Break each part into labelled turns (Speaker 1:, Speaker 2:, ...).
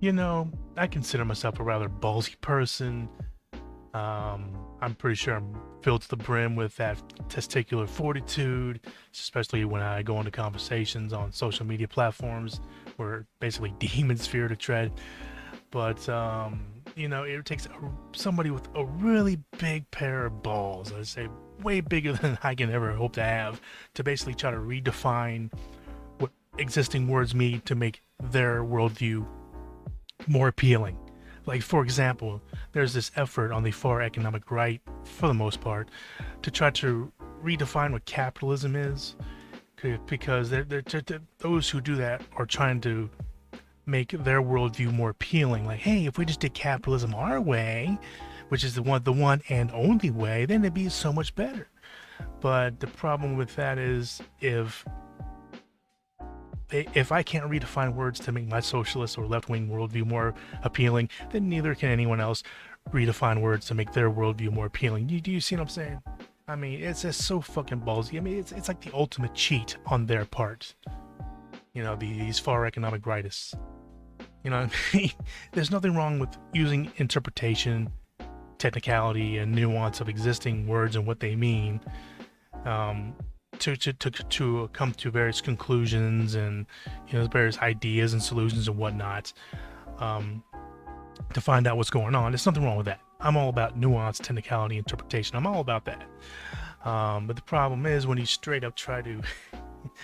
Speaker 1: You know, I consider myself a rather ballsy person. I'm pretty sure I'm filled to the brim with that testicular fortitude, especially when I go into conversations on social media platforms where basically demons fear to tread. But you know, it takes somebody with a really big pair of balls. I'd say way bigger than I can ever hope to have, to basically try to redefine what existing words mean to make their worldview more appealing. Like, for example, there's this effort on the far economic right, for the most part, to try to redefine what capitalism is, because those who do that are trying to make their worldview more appealing. Like, hey, if we just did capitalism our way, which is the one and only way, then it'd be so much better. But the problem with that is if I can't redefine words to make my socialist or left-wing worldview more appealing, then neither can anyone else redefine words to make their worldview more appealing. Do you see what I'm saying? I mean, it's just so fucking ballsy. I mean, it's like the ultimate cheat on their part. You know, these far economic rightists. You know what I mean? There's nothing wrong with using interpretation, technicality, and nuance of existing words and what they mean, um, to come to various conclusions and, you know, various ideas and solutions and whatnot, um, to find out what's going on. There's nothing wrong with that. I'm all about nuance, technicality, interpretation. I'm all about that. But the problem is when you straight up try to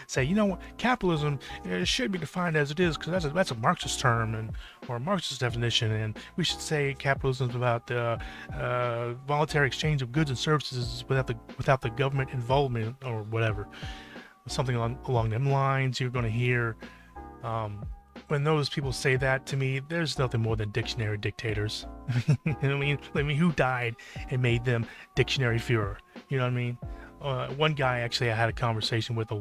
Speaker 1: say, you know what, capitalism should be defined as it is because that's a Marxist term and or a Marxist definition, and we should say capitalism is about the voluntary exchange of goods and services without the government involvement or whatever, something along them lines. You're going to hear, when those people say that to me, there's nothing more than dictionary dictators. I mean, who died and made them dictionary Führer? You know what I mean? One guy actually I had a conversation with a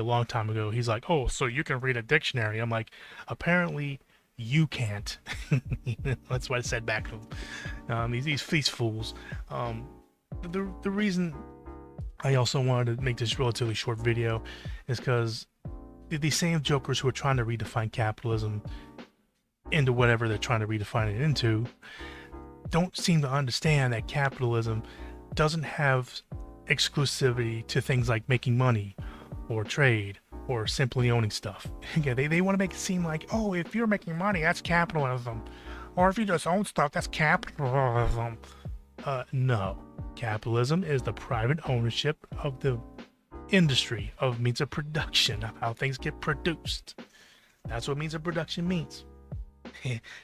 Speaker 1: long time ago. He's like, "Oh, so you can read a dictionary?" I'm like, "Apparently, you can't." That's what I said back to him. These fools. Um, the reason I also wanted to make this relatively short video is because these same jokers who are trying to redefine capitalism into whatever they're trying to redefine it into don't seem to understand that capitalism doesn't have exclusivity to things like making money or trade or simply owning stuff. Yeah, they want to make it seem like, oh, if you're making money, that's capitalism. Or if you just own stuff, that's capitalism. No. Capitalism is the private ownership of the industry, of means of production, of how things get produced. That's what means of production means.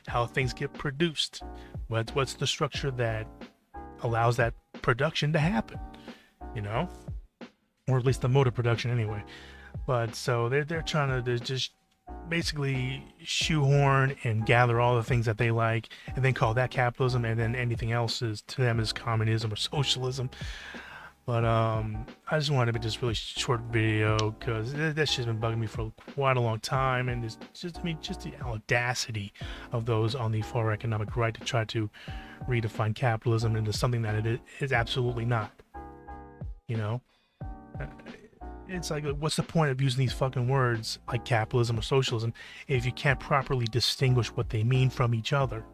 Speaker 1: How things get produced. What's the structure that allows that production to happen? You know, or at least the mode of production anyway. But so they're trying to just basically shoehorn and gather all the things that they like and then call that capitalism, and then anything else is to them is communism or socialism. But I just wanted to make this really short video because that shit's been bugging me for quite a long time, and it's just, I mean, just the audacity of those on the far economic right to try to redefine capitalism into something that it is absolutely not. You know, Uh, it's like, what's the point of using these fucking words like capitalism or socialism if you can't properly distinguish what they mean from each other?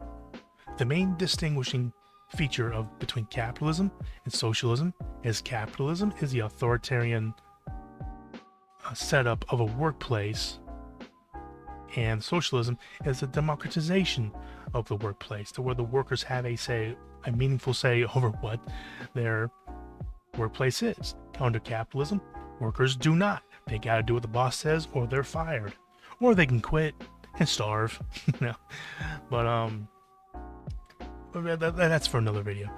Speaker 1: The main distinguishing feature of between capitalism and socialism is capitalism is the authoritarian setup of a workplace, and socialism is a democratization of the workplace, to where the workers have a meaningful say over what their workplace is. Under capitalism, workers do not. They gotta do what the boss says or they're fired. Or they can quit and starve. You know. But that's for another video.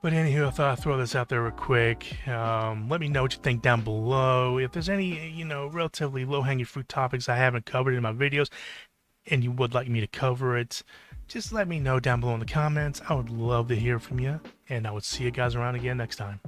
Speaker 1: But anywho, I thought I'd throw this out there real quick. Let me know what you think down below. If there's any, you know, relatively low-hanging fruit topics I haven't covered in my videos and you would like me to cover it, just let me know down below in the comments. I would love to hear from you, and I would see you guys around again next time.